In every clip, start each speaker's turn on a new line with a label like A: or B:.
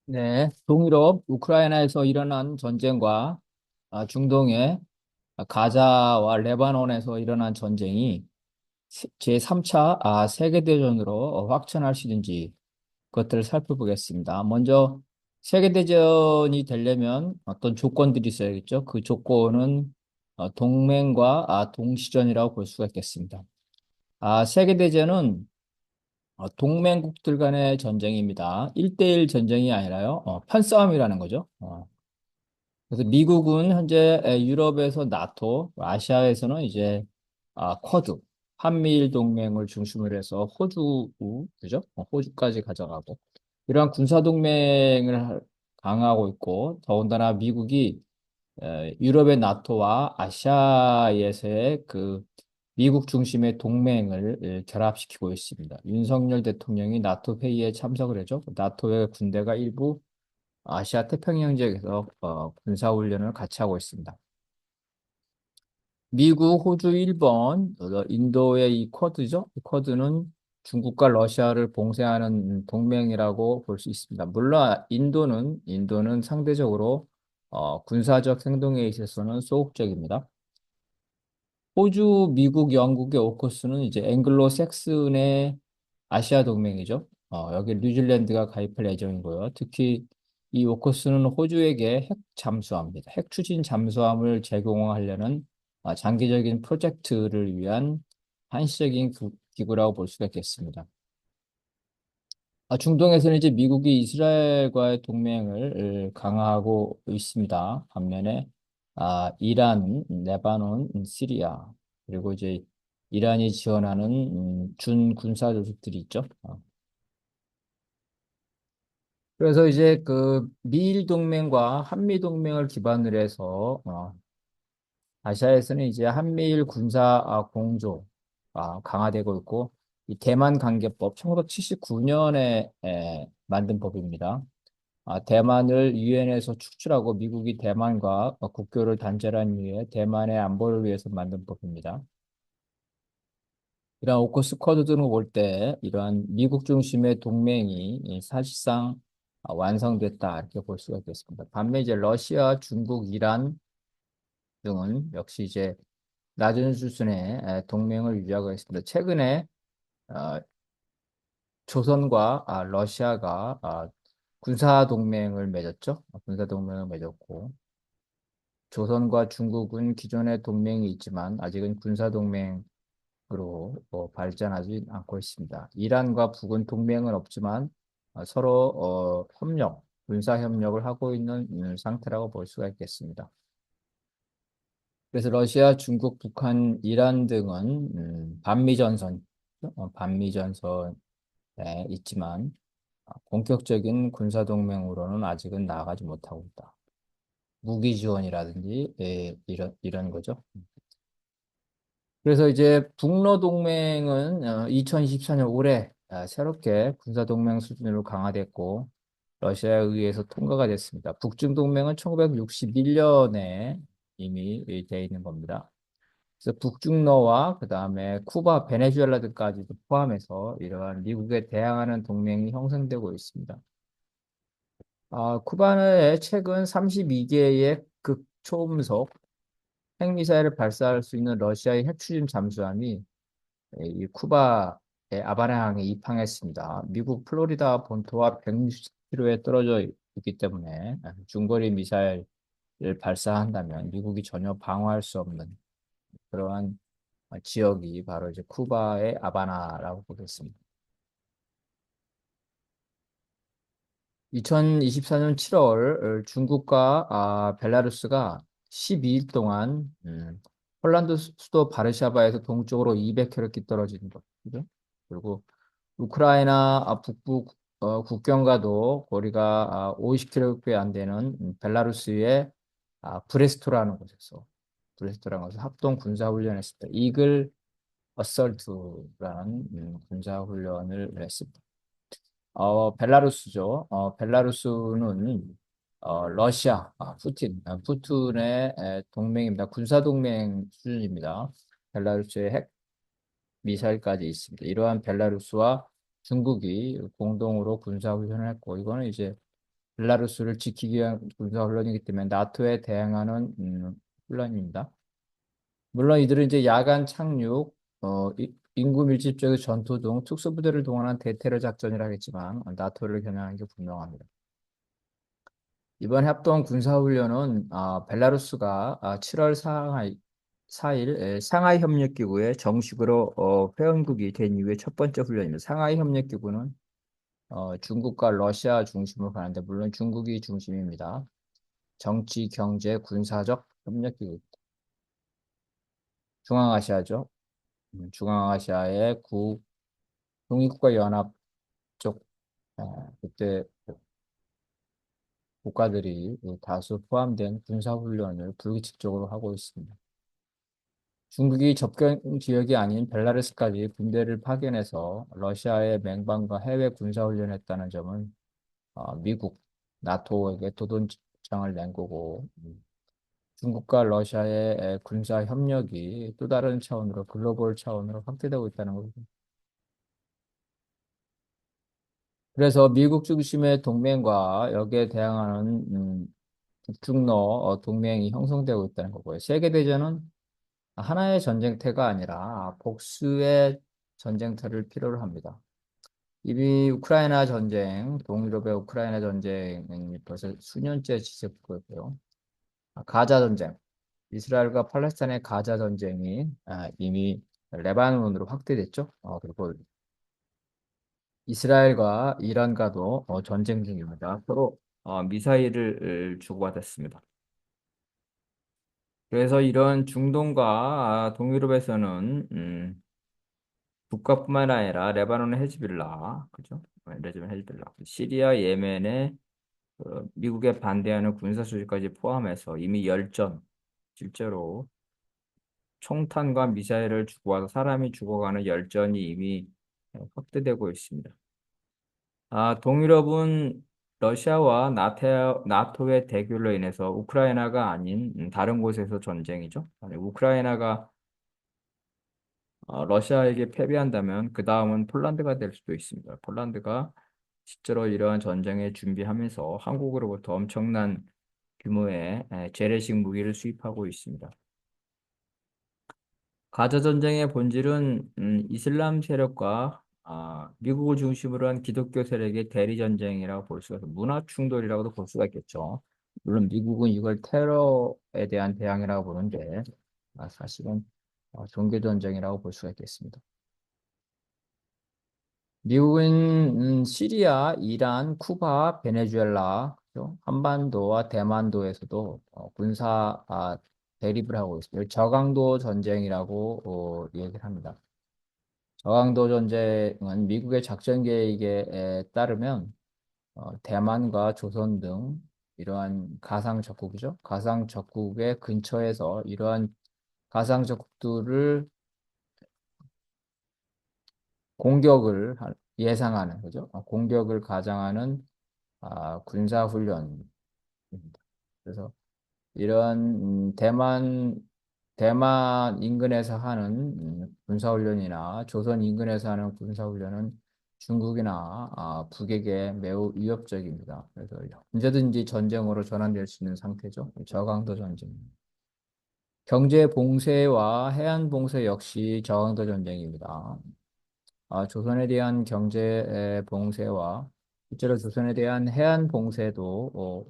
A: 네, 동유럽 우크라이나에서 일어난 전쟁과 중동의 가자와 레바논에서 일어난 전쟁이 제3차 세계대전으로 확전할 수 있는지 그것들을 살펴보겠습니다. 먼저 세계대전이 되려면 어떤 조건들이 있어야겠죠. 그 조건은 동맹과 동시전이라고 볼 수가 있겠습니다. 세계대전은 동맹국들 간의 전쟁입니다. 1대1 전쟁이 아니라요. 판싸움이라는 거죠. 그래서 미국은 현재 유럽에서 나토, 아시아에서는 이제 쿼드, 한미일 동맹을 중심으로 해서 호주, 그죠? 호주까지 가져가고 이러한 군사 동맹을 강화하고 있고 더군다나 미국이 유럽의 나토와 아시아에서의 그 미국 중심의 동맹을 결합시키고 있습니다. 윤석열 대통령이 나토 회의에 참석을 해죠. 나토의 군대가 일부 아시아 태평양 지역에서 군사훈련을 같이 하고 있습니다. 미국, 호주, 일본, 인도의 이 쿼드죠. 이 쿼드는 중국과 러시아를 봉쇄하는 동맹이라고 볼 수 있습니다. 물론 인도는 상대적으로 군사적 행동에 있어서는 소극적입니다. 호주, 미국, 영국의 오커스는 이제 앵글로 색슨의 아시아 동맹이죠. 여기 뉴질랜드가 가입할 예정이고요. 특히 이 오커스는 호주에게 핵 잠수함입니다. 핵 추진 잠수함을 제공하려는 장기적인 프로젝트를 위한 한시적인 기구라고 볼 수가 있겠습니다. 중동에서는 이제 미국이 이스라엘과의 동맹을 강화하고 있습니다. 반면에 이란, 레바논, 시리아 그리고 이제 이란이 지원하는 준군사 조직들이 있죠. 그래서 이제 그 미일 동맹과 한미 동맹을 기반으로 해서 아시아에서는 이제 한미일 군사 공조 강화되고 있고 이 대만 관계법 1979년에 만든 법입니다. 대만을 유엔에서 축출하고 미국이 대만과 국교를 단절한 이후에 대만의 안보를 위해서 만든 법입니다. 이러한 오커스 쿼드 등을 볼 때 이러한 미국 중심의 동맹이 사실상 완성됐다 이렇게 볼 수가 있겠습니다. 반면 이제 러시아, 중국, 이란 등은 역시 이제 낮은 수준의 동맹을 유지하고 있습니다. 최근에 어, 조선과 러시아가 군사 동맹을 맺었죠. 군사 동맹을 맺었고 조선과 중국은 기존의 동맹이 있지만 아직은 군사 동맹으로 발전하지 않고 있습니다. 이란과 북은 동맹은 없지만 서로 군사 협력을 하고 있는 상태라고 볼 수가 있겠습니다. 그래서 러시아, 중국, 북한, 이란 등은 반미전선에 있지만 본격적인 군사 동맹으로는 아직은 나아가지 못하고 있다. 무기 지원이라든지 이런 거죠. 그래서 이제 북러 동맹은 2024년 올해 새롭게 군사 동맹 수준으로 강화됐고 러시아에 의해서 통과가 됐습니다. 북중 동맹은 1961년에 이미 되어 있는 겁니다. 그래서 북중러와 그다음에 쿠바, 베네수엘라 등까지도 포함해서 이러한 미국에 대항하는 동맹이 형성되고 있습니다. 쿠바는 최근 32개의 극초음속 핵미사일을 발사할 수 있는 러시아의 핵추진 잠수함이 이 쿠바의 아바나항에 입항했습니다. 미국 플로리다 본토와 160km에 떨어져 있기 때문에 중거리 미사일을 발사한다면 미국이 전혀 방어할 수 없는 그러한 지역이 바로 이제 쿠바의 아바나라고 보겠습니다. 2024년 7월 중국과 벨라루스가 12일 동안 폴란드 수도 바르샤바에서 동쪽으로 200km 떨어진 거죠. 그리고 우크라이나 북부 국경과도 거리가 50km밖에 안 되는 벨라루스의 브레스토라는 곳에서 합동 군사 훈련을 했습니다. 이글 어설트라는 군사 훈련을 했습니다. 벨라루스죠. 벨라루스는 러시아, 푸틴의 동맹입니다. 군사 동맹 수준입니다. 벨라루스의 핵 미사일까지 있습니다. 이러한 벨라루스와 중국이 공동으로 군사 훈련을 했고, 이거는 이제 벨라루스를 지키기 위한 군사훈련이기 때문에 나토에 대항하는 훈련입니다. 물론 이들은 이제 야간 착륙, 인구 밀집 지역의 전투 등 특수부대를 동원한 대테러 작전이라겠지만 나토를 겨냥한 게 분명합니다. 이번 합동 군사훈련은 벨라루스가 7월 4일 상하이 협력기구에 정식으로 회원국이 된 이후에 첫 번째 훈련입니다. 상하이 협력기구는 중국과 러시아 중심으로 가는데 물론 중국이 중심입니다. 정치, 경제, 군사적 협력기구, 중앙아시아죠. 중앙아시아의 동익국가 연합 쪽 그때 국가들이 다수 포함된 군사훈련을 불규칙적으로 하고 있습니다. 중국이 접경 지역이 아닌 벨라루스까지 군대를 파견해서 러시아의 맹방과 해외 군사훈련했다는 점은 미국, 나토에게 도전장을 낸 거고 중국과 러시아의 군사 협력이 또 다른 차원으로 글로벌 차원으로 확대되고 있다는 거죠. 그래서 미국 중심의 동맹과 여기에 대항하는 북중러 동맹이 형성되고 있다는 거고요. 세계대전은 하나의 전쟁터가 아니라 복수의 전쟁터를 필요로 합니다. 이미 우크라이나 전쟁, 동유럽의 우크라이나 전쟁은 벌써 수년째 지속되고 있고요. 가자 전쟁, 이스라엘과 팔레스타인의 가자 전쟁이 이미 레바논으로 확대됐죠. 그리고 이스라엘과 이란과도 전쟁 중입니다. 서로 미사일을 주고받았습니다. 그래서 이런 중동과 동유럽에서는 국가뿐만 아니라 레바논의 헤즈빌라, 그죠? 레바논 헤즈빌라, 시리아, 예멘의 미국에 반대하는 군사 수준까지 포함해서 이미 열전, 실제로 총탄과 미사일을 주고와서 사람이 죽어가는 열전이 이미 확대되고 있습니다. 동유럽은 러시아와 나토의 대결로 인해서 우크라이나가 아닌 다른 곳에서 전쟁이죠. 아니, 우크라이나가 러시아에게 패배한다면 그 다음은 폴란드가 될 수도 있습니다. 폴란드가 실제로 이러한 전쟁에 준비하면서 한국으로부터 엄청난 규모의 재래식 무기를 수입하고 있습니다. 가자 전쟁의 본질은 이슬람 세력과 미국을 중심으로 한 기독교 세력의 대리 전쟁이라고 볼 수가 있고 문화 충돌이라고도 볼 수가 있겠죠. 물론 미국은 이걸 테러에 대한 대항이라고 보는데 사실은 종교 전쟁이라고 볼 수가 있겠습니다. 미국은 시리아, 이란, 쿠바, 베네수엘라, 그죠? 한반도와 대만도에서도 군사 대립을 하고 있습니다. 저강도 전쟁이라고 얘기를 합니다. 저강도 전쟁은 미국의 작전 계획에 따르면 대만과 조선 등 이러한 가상 적국이죠. 가상 적국의 근처에서 이러한 가상 적국들을 예상하는 거죠. 공격을 가장하는 군사훈련입니다. 그래서 이런 대만 인근에서 하는 군사훈련이나 조선 인근에서 하는 군사훈련은 중국이나 북에게 매우 위협적입니다. 그래서 언제든지 전쟁으로 전환될 수 있는 상태죠. 저강도 전쟁. 경제 봉쇄와 해안 봉쇄 역시 저강도 전쟁입니다. 조선에 대한 경제 봉쇄와 실제로 조선에 대한 해안 봉쇄도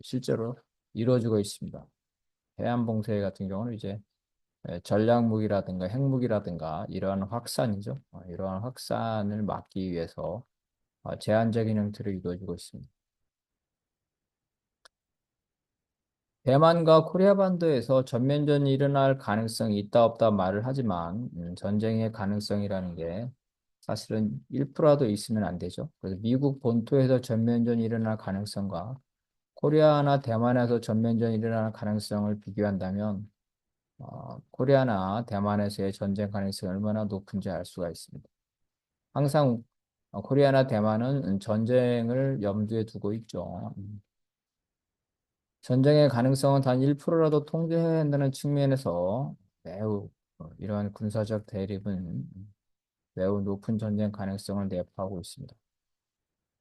A: 실제로 이루어지고 있습니다. 해안 봉쇄 같은 경우는 이제 전략 무기라든가 핵무기라든가 이러한 확산이죠. 이러한 확산을 막기 위해서 제한적인 형태로 이루어지고 있습니다. 대만과 코리아 반도에서 전면전이 일어날 가능성이 있다 없다 말을 하지만 전쟁의 가능성이라는 게 사실은 1%라도 있으면 안 되죠. 그래서 미국 본토에서 전면전이 일어날 가능성과 코리아나 대만에서 전면전이 일어날 가능성을 비교한다면 코리아나 대만에서의 전쟁 가능성이 얼마나 높은지 알 수가 있습니다. 항상 코리아나 대만은 전쟁을 염두에 두고 있죠. 전쟁의 가능성은 단 1%라도 통제해야 한다는 측면에서 매우 이러한 군사적 대립은 매우 높은 전쟁 가능성을 내포하고 있습니다.